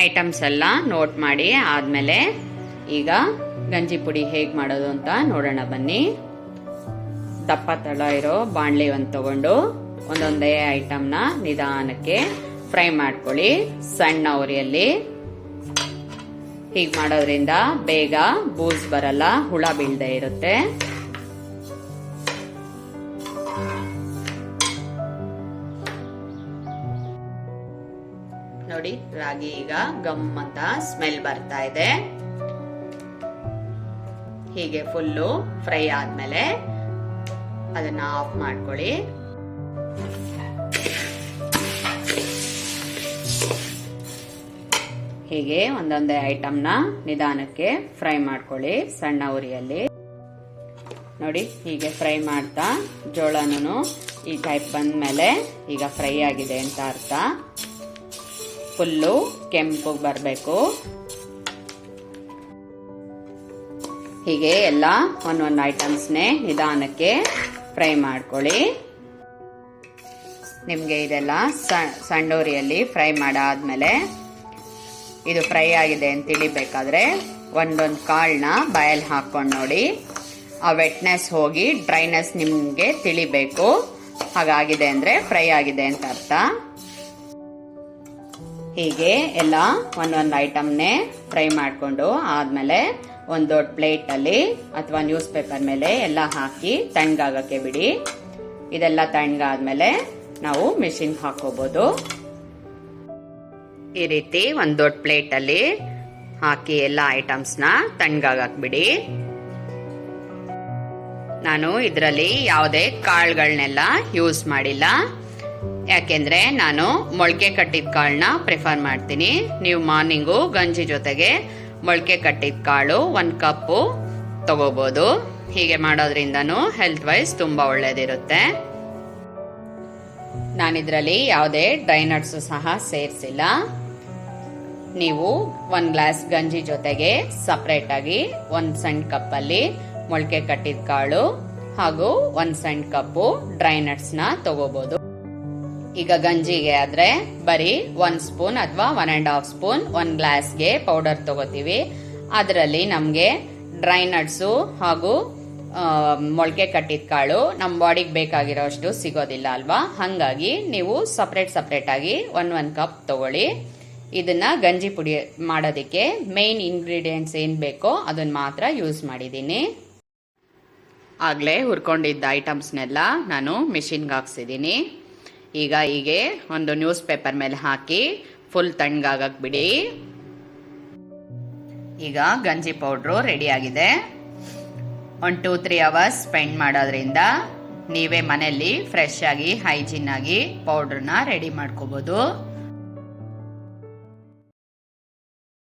Items ಎಲ್ಲ note ಮಾಡಿ ಆದ್ಮೇಲೆ ಈಗ ಗಂಜಿ ಪುಡಿ ಹೇಗೆ ಮಾಡೋದು ಅಂತ ನೋಡೋಣ ಬನ್ನಿ. ದಪ್ಪ ತಳ ಇರೋ ಬಾಣಲಿ ಒಂದು ತಗೊಂಡು ಒಂದೊಂದೇ ಐಟಮ್ನ ನಿಧಾನಕ್ಕೆ ಫ್ರೈ ಮಾಡ್ಕೊಳ್ಳಿ ಸಣ್ಣ ಉರಿಯಲ್ಲಿ. ಹೀಗೆ ಮಾಡೋದ್ರಿಂದ ಬೇಗ ಬೂಸ್ ಬರಲ್ಲ, ಹುಳ ಬೀಳದೆ ಇರುತ್ತೆ. ನೋಡಿ ರಾಗಿ ಈಗ ಗಮ್ ಅಂತ ಸ್ಮೆಲ್ ಬರ್ತಾ ಇದೆ. ಹೀಗೆ ಫುಲ್ಲು ಫ್ರೈ ಆದ್ಮೇಲೆ ಅದನ್ನ ಆಫ್ ಮಾಡ್ಕೊಳ್ಳಿ. ಹೀಗೆ ಒಂದೊಂದೇ ಐಟಮ್ನ ನಿಧಾನಕ್ಕೆ ಫ್ರೈ ಮಾಡ್ಕೊಳ್ಳಿ ಸಣ್ಣ ಉರಿಯಲ್ಲಿ. ನೋಡಿ ಹೀಗೆ ಫ್ರೈ ಮಾಡ್ತಾ ಜೋಳನೂ ಈ ಟೈಪ್ ಬಂದ್ಮೇಲೆ ಈಗ ಫ್ರೈ ಆಗಿದೆ ಅಂತ ಅರ್ಥ. ಫುಲ್ಲು ಕೆಂಪು ಬರಬೇಕು. ಹೀಗೆ ಎಲ್ಲ ಒಂದೊಂದು ಐಟಮ್ಸ್ನೇ ನಿಧಾನಕ್ಕೆ ಫ್ರೈ ಮಾಡ್ಕೊಳ್ಳಿ. ನಿಮಗೆ ಇದೆಲ್ಲ ಸಣ್ಣ ಉರಿಯಲ್ಲಿ ಫ್ರೈ ಮಾಡಾದ್ಮೇಲೆ ಇದು ಫ್ರೈ ಆಗಿದೆ ಅಂತ ತಿಳಿಬೇಕಾದ್ರೆ ಒಂದೊಂದು ಕಾಳನ್ನ ಬಾಯಲ್ಲಿ ಹಾಕೊಂಡು ನೋಡಿ. ಆ ವೆಟ್ನೆಸ್ ಹೋಗಿ ಡ್ರೈನೆಸ್ ನಿಮಗೆ ತಿಳಿಬೇಕು. ಹಾಗಾಗಿದೆ ಅಂದ್ರೆ ಫ್ರೈ ಆಗಿದೆ ಅಂತ ಅರ್ಥ. ಹೀಗೆ ಎಲ್ಲ ಒಂದೊಂದು ಐಟಮ್ನೇ ಫ್ರೈ ಮಾಡಿಕೊಂಡು ಆದ್ಮೇಲೆ ಒಂದು ದೊಡ್ಡ ಪ್ಲೇಟ್ ಅಲ್ಲಿ ಅಥವಾ ನ್ಯೂಸ್ ಪೇಪರ್ ಮೇಲೆ ಎಲ್ಲ ಹಾಕಿ ತಣ್ಣಗಾಗಕ್ಕೆ ಬಿಡಿ. ಇದೆಲ್ಲ ತಣ್ಣಗಾದ್ಮೇಲೆ ನಾವು ಮಿಷಿನ್ ಹಾಕೋಬಹುದು. ಈ ರೀತಿ ಒಂದು ದೊಡ್ಡ ಪ್ಲೇಟ್ ಅಲ್ಲಿ ಹಾಕಿ ಎಲ್ಲ ಐಟಮ್ಸ್ನ ತಣ್ಣಗಾಗಕ್ಕೆ ಬಿಡಿ. ನಾನು ಇದರಲ್ಲಿ ಯಾವುದೇ ಕಾಳುಗಳನ್ನೆಲ್ಲ ಯೂಸ್ ಮಾಡಿಲ್ಲ, ಯಾಕೆಂದ್ರೆ ನಾನು ಮೊಳಕೆ ಕಟ್ಟಿದ ಕಾಳನ್ನ ಪ್ರಿಫರ್ ಮಾಡ್ತೀನಿ. ನೀವು ಮಾರ್ನಿಂಗು ಗಂಜಿ ಜೊತೆಗೆ ಮೊಳಕೆ ಕಟ್ಟಿದ ಕಾಳು 1 ಕಪ್ಪು ತಗೋಬಹುದು. ಹೀಗೆ ಮಾಡೋದ್ರಿಂದನೂ ಹೆಲ್ತ್ ವೈಸ್ ತುಂಬಾ ಒಳ್ಳೇದಿರುತ್ತೆ. ನಾನಿದ್ರಲ್ಲಿ ಯಾವುದೇ ಡ್ರೈ ನಟ್ಸ್ ಸಹ ಸೇರಿಸಿಲ್ಲ. ನೀವು 1 ಗ್ಲಾಸ್ ಗಂಜಿ ಜೊತೆಗೆ ಸಪರೇಟ್ ಆಗಿ 1 ಸಣ್ಣ ಕಪ್ಪಲ್ಲಿ ಮೊಳಕೆ ಕಟ್ಟಿದ ಕಾಳು ಹಾಗೂ 1 ಸಣ್ಣ ಕಪ್ಪು ಡ್ರೈ ನಟ್ಸ್ ನ ತಗೋಬಹುದು. ಈಗ ಗಂಜಿಗೆ ಆದ್ರೆ ಬರೀ 1 ಸ್ಪೂನ್ ಅಥವಾ 1.5 ಸ್ಪೂನ್ 1 ಗ್ಲಾಸ್ಗೆ ಪೌಡರ್ ತಗೋತೀವಿ. ಅದರಲ್ಲಿ ನಮಗೆ ಡ್ರೈ ನಟ್ಸು ಹಾಗೂ ಮೊಳಕೆ ಕಟ್ಟಿದ ಕಾಳು ನಮ್ಮ ಬಾಡಿಗೆ ಬೇಕಾಗಿರೋಷ್ಟು ಸಿಗೋದಿಲ್ಲ ಅಲ್ವಾ. ಹಾಗಾಗಿ ನೀವು ಸಪ್ರೇಟ್ ಆಗಿ 1 ಕಪ್ ತಗೊಳ್ಳಿ. ಇದನ್ನ ಗಂಜಿ ಪುಡಿ ಮಾಡೋದಕ್ಕೆ ಮೇನ್ ಇಂಗ್ರೀಡಿಯೆಂಟ್ಸ್ ಏನ್ ಬೇಕೋ ಅದನ್ನ ಮಾತ್ರ ಯೂಸ್ ಮಾಡಿದ್ದೀನಿ. ಆಗ್ಲೇ ಹುರ್ಕೊಂಡಿದ್ದ ಐಟಮ್ಸ್ನೆಲ್ಲ ನಾನು ಮಿಷಿನ್ಗೆ ಹಾಕ್ಸಿದ್ದೀನಿ. ಈಗ ಹೀಗೆ ಒಂದು ನ್ಯೂಸ್ ಪೇಪರ್ ಮೇಲೆ ಹಾಕಿ ಫುಲ್ ತಣ್ಣಗಾಗಕ್ಕೆ ಬಿಡಿ. ಈಗ ಗಂಜಿ ಪೌಡ್ರು ರೆಡಿ ಆಗಿದೆ. 1-2-3 ಅವರ್ಸ್ ಸ್ಪೆಂಡ್ ಮಾಡೋದ್ರಿಂದ ನೀವೇ ಮನೆಯಲ್ಲಿ ಫ್ರೆಶ್ ಆಗಿ ಹೈಜೀನ್ ಆಗಿ ಪೌಡ್ರನ್ನ ರೆಡಿ ಮಾಡ್ಕೋಬಹುದು.